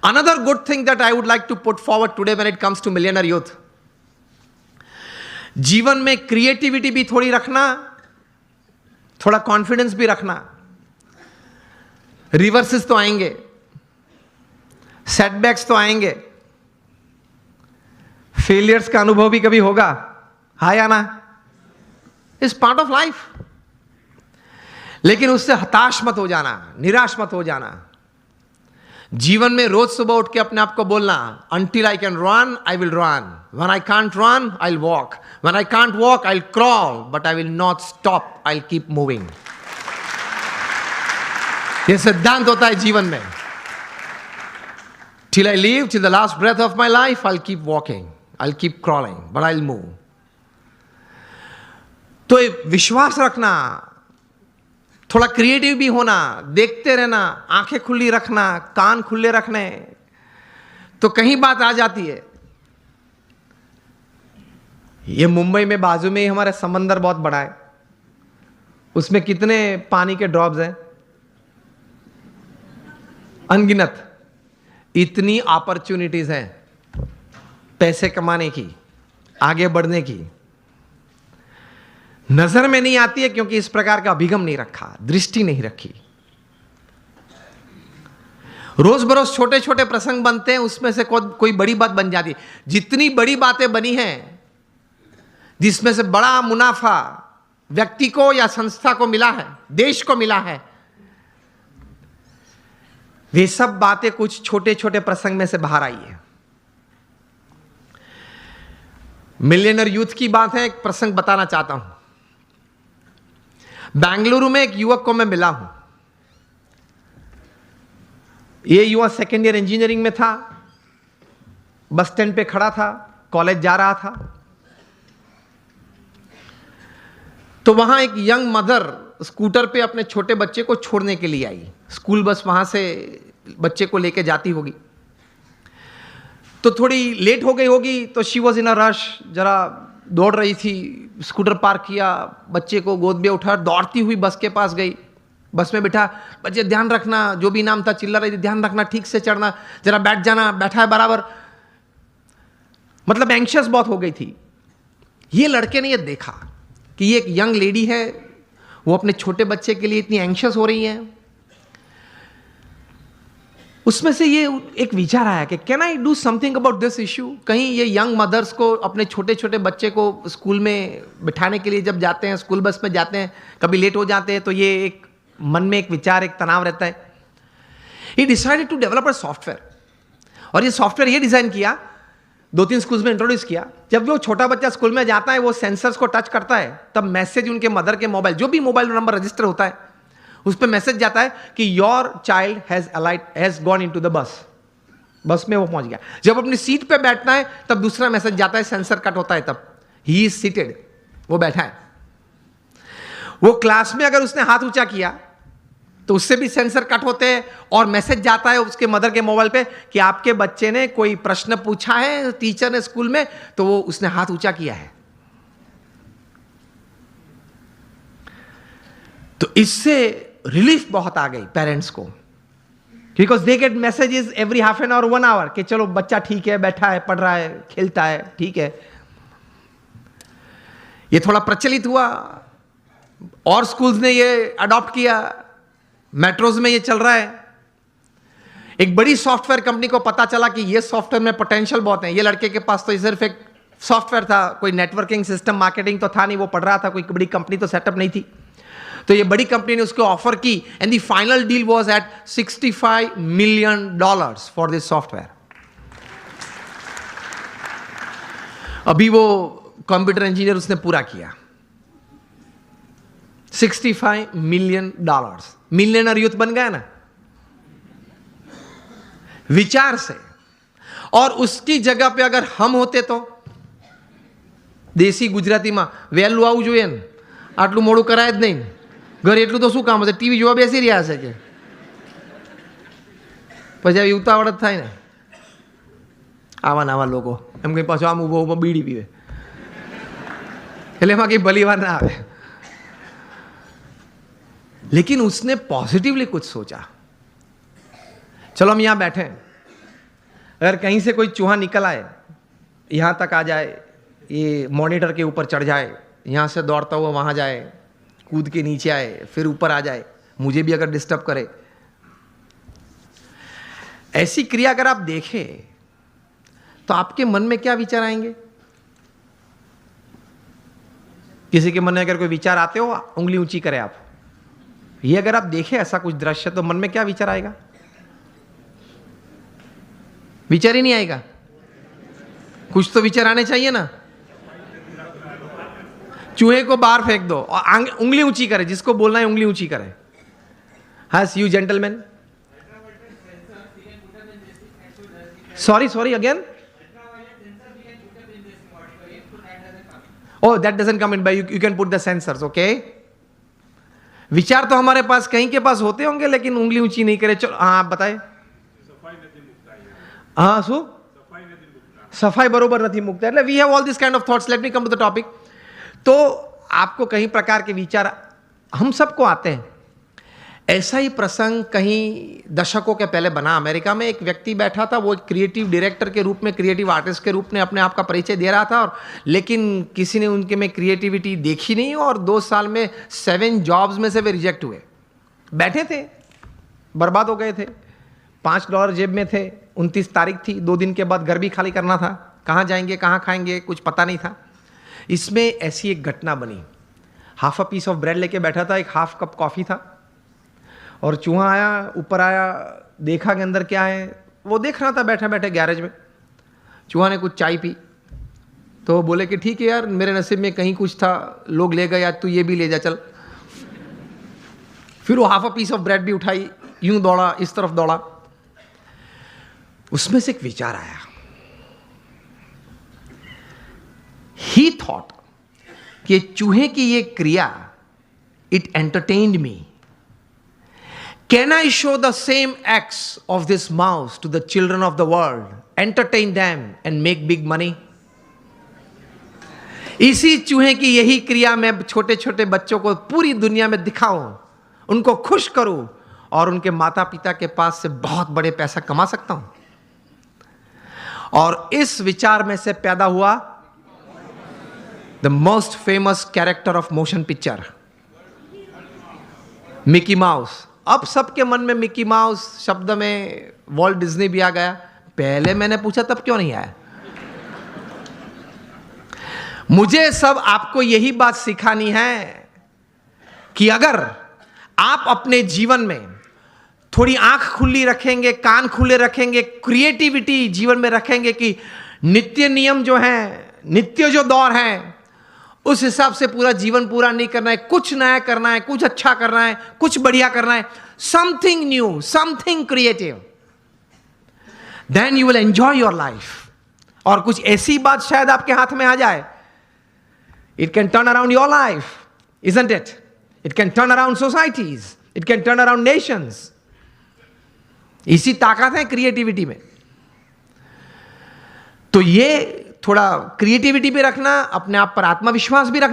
Another good thing that I would like to put forward today when it comes to millionaire youth, जीवन में creativity भी थोड़ी रखना, थोड़ा कॉन्फिडेंस भी रखना. रिवर्सेस तो आएंगे, सेटबैक्स तो आएंगे, फेलियर्स का अनुभव भी कभी होगा, हाँ या ना? Is part of life. लेकिन उससे हताश मत हो जाना, निराश मत हो जाना. जीवन में रोज सुबह उठ के अपने आप को बोलना, until I can run, I will run. When I can't run, I'll walk. When I can't walk, I'll crawl. But I will not stop. I'll keep moving. ये सिद्धांत होता है जीवन में. Till I live, till the last breath of my life, I'll keep walking. I'll keep crawling, but I'll move. तो ये विश्वास रखना, थोड़ा क्रिएटिव भी होना, देखते रहना, आंखें खुली रखना, कान खुले रखने, तो कहीं बात आ जाती है. ये मुंबई में बाजू में ही हमारा समंदर बहुत बड़ा है. उसमें कितने पानी के ड्रॉप्स हैं? अनगिनत. इतनी अपॉर्चुनिटीज हैं पैसे कमाने की, आगे बढ़ने की. नजर में नहीं आती है क्योंकि इस प्रकार का अभिगम नहीं रखा, दृष्टि नहीं रखी. रोज बरोज छोटे छोटे प्रसंग बनते हैं, उसमें से कोई बड़ी बात बन जाती है. जितनी बड़ी बातें बनी हैं, जिसमें से बड़ा मुनाफा व्यक्ति को या संस्था को मिला है, देश को मिला है, वे सब बातें कुछ छोटे छोटे प्रसंग में से बाहर आई है. मिलियनर यूथ की बात है. एक प्रसंग बताना चाहता हूं. बेंगलुरु में एक युवक को मैं मिला हूं. यह युवक सेकेंड ईयर इंजीनियरिंग में था. बस स्टैंड पे खड़ा था, कॉलेज जा रहा था. तो वहां एक यंग मदर स्कूटर पे अपने छोटे बच्चे को छोड़ने के लिए आई. स्कूल बस वहां से बच्चे को लेके जाती होगी, तो थोड़ी लेट हो गई होगी. तो she was in a rush, जरा दौड़ रही थी. स्कूटर पार्क किया, बच्चे को गोद में उठा, दौड़ती हुई बस के पास गई. बस में बिठा, बच्चे ध्यान रखना, जो भी नाम था चिल्ला रही थी, ध्यान रखना, ठीक से चढ़ना, जरा बैठ जाना, बैठा है बराबर. मतलब एंग्शियस बहुत हो गई थी. ये लड़के ने ये देखा कि ये एक यंग लेडी है, वो अपने छोटे बच्चे के लिए इतनी एंग्शियस हो रही है. उसमें से ये एक विचार आया कि can I do something about this issue. कहीं ये यंग मदर्स को, अपने छोटे छोटे बच्चे को स्कूल में बिठाने के लिए जब जाते हैं, स्कूल बस में जाते हैं, कभी लेट हो जाते हैं, तो ये एक मन में एक विचार, एक तनाव रहता है. He decided to develop a software. और ये सॉफ्टवेयर ये डिजाइन किया, 2-3 स्कूल्स में इंट्रोड्यूस किया. जब वो छोटा बच्चा स्कूल में जाता है, वो सेंसर्स को टच करता है, तब मैसेज उनके मदर के मोबाइल, जो भी मोबाइल नंबर रजिस्टर होता है, उस पर मैसेज जाता है कि your child has gone into the bus. बस में वो पहुंच गया. जब अपनी सीट पे बैठना है, तब दूसरा मैसेज जाता है, सेंसर कट होता है, तब ही इज सीटेड, वो बैठा है. वो क्लास में अगर उसने हाथ ऊंचा किया तो उससे भी सेंसर कट होते हैं, और मैसेज जाता है उसके मदर के मोबाइल पे कि आपके बच्चे ने कोई प्रश्न पूछा है टीचर ने स्कूल में, तो वो उसने हाथ ऊंचा किया है. तो इससे रिलीफ बहुत आ गई पेरेंट्स को, because they get messages every half an hour, 1 hour, कि चलो बच्चा ठीक है, बैठा है, पढ़ रहा है, खेलता है, ठीक है. ये थोड़ा प्रचलित हुआ और स्कूल्स ने ये अडॉप्ट किया. मेट्रोज में ये चल रहा है. एक बड़ी सॉफ्टवेयर कंपनी को पता चला कि ये सॉफ्टवेयर में पोटेंशियल बहुत है. ये लड़के के पास तो ये सिर्फ एक सॉफ्टवेयर था, कोई नेटवर्किंग सिस्टम, मार्केटिंग तो था नहीं, वो पढ़ रहा था, कोई बड़ी कंपनी तो सेटअप नहीं थी. तो ये बड़ी कंपनी ने उसको ऑफर की, and the final deal was at $65 million for this software. अभी वो कंप्यूटर इंजीनियर उसने पूरा किया. $65 million. मिलियनर यूथ बन गया ना विचार से. और उसकी जगह पे अगर हम होते तो, देसी गुजरातीમાં વહેલું આવવું જોઈએ ને, આટલું મોડું કરાય જ નહીં. ઘરે એટલું તો શું કામ હશે, ટીવી જોવા બેસી રહ્યા હશે કે પછી આવી ઉતાવળ જ થાય ને. આવા નવા લોકો એમ કંઈ પાછું આમ ઊભો ઊભો બીડી પીવે, એટલે એમાં કંઈ ભલી વાર ના આવે. लेकिन उसने पॉजिटिवली कुछ सोचा. चलो हम यहां बैठे हैं, अगर कहीं से कोई चूहा निकल आए, यहाँ तक आ जाए, ये मॉनिटर के ऊपर चढ़ जाए, यहाँ से दौड़ता हुआ वहाँ जाए, कूद के नीचे आए, फिर ऊपर आ जाए, मुझे भी अगर डिस्टर्ब करे, ऐसी क्रिया अगर आप देखें तो आपके मन में क्या विचार आएंगे? किसी के मन में अगर कोई विचार आते हो, उंगली ऊंची करें आप। ये अगर आप देखें ऐसा कुछ दृश्य, तो मन में क्या विचार आएगा? विचार ही नहीं आएगा। कुछ तो विचार आने चाहिए ना। चूहे को बाहर फेंक दो और उंगली ऊंची करे, जिसको बोलना है उंगली ऊंची करे। Has you gentleman, sorry again. Oh, that doesn't come in by you can put the sensors, okay? विचार तो हमारे पास कहीं के पास होते होंगे, लेकिन उंगली ऊंची नहीं करे। चलो हाँ, आप बताए। हाँ, सफाई बरोबर नहीं मुक्त है। We have all this kind of thoughts. Let me come to the topic. तो आपको कई प्रकार के विचार हम सबको आते हैं। ऐसा ही प्रसंग कहीं दशकों के पहले बना। अमेरिका में एक व्यक्ति बैठा था, वो एक क्रिएटिव डायरेक्टर के रूप में, क्रिएटिव आर्टिस्ट के रूप में अपने आप का परिचय दे रहा था, और लेकिन किसी ने उनके में क्रिएटिविटी देखी नहीं, और 2 साल में 7 जॉब्स में से वे रिजेक्ट हुए। बैठे थे, बर्बाद हो गए थे, $5 जेब में थे, 29 तारीख थी, 2 दिन के बाद घर भी खाली करना था, कहाँ जाएंगे कहाँ खाएंगे कुछ पता नहीं था। इसमें ऐसी एक घटना बनी। Half a piece of bread लेके बैठा था, एक हाफ कप कॉफ़ी था, और चूहा आया, ऊपर आया, देखा कि अंदर क्या है। वो देख रहा था बैठे बैठे गैरेज में। चूहा ने कुछ चाय पी, तो बोले कि ठीक है यार, मेरे नसीब में कहीं कुछ था, लोग ले गए, आज तू ये भी ले जा चल। फिर वो half a piece of bread भी उठाई, यूं दौड़ा, इस तरफ दौड़ा। उसमें से एक विचार आया। ही थॉट कि चूहे की ये क्रिया, it entertained me. Can I show the same acts of this mouse to the children of the world, entertain them and make big money? इसी चूहे की यही क्रिया मैं छोटे छोटे बच्चों को पूरी दुनिया में दिखाऊं, उनको खुश करूं, और उनके माता पिता के पास से बहुत बड़े पैसा कमा सकता हूं। और इस विचार में से पैदा हुआ the most famous character of motion picture, Mickey mouse. अब सबके मन में मिकी माउस शब्द में वॉल्ट डिज्नी भी आ गया। पहले मैंने पूछा तब क्यों नहीं आया? मुझे सब आपको यही बात सिखानी है कि अगर आप अपने जीवन में थोड़ी आंख खुली रखेंगे, कान खुले रखेंगे, क्रिएटिविटी जीवन में रखेंगे कि नित्य नियम जो है, नित्य जो दौर है, उस हिसाब से पूरा जीवन पूरा नहीं करना है, कुछ नया करना है, कुछ अच्छा करना है, कुछ बढ़िया करना है, something new, something creative, then you will enjoy your life. और कुछ ऐसी बात शायद आपके हाथ में आ जाए, it can turn around your life, isn't it? It can turn around societies, it can turn around Nations. इसी ताकत है क्रिएटिविटी में। तो ये थोड़ा क्रिएटिविटी भी रखना, अपने आप पर आत्मविश्वास भी रखना।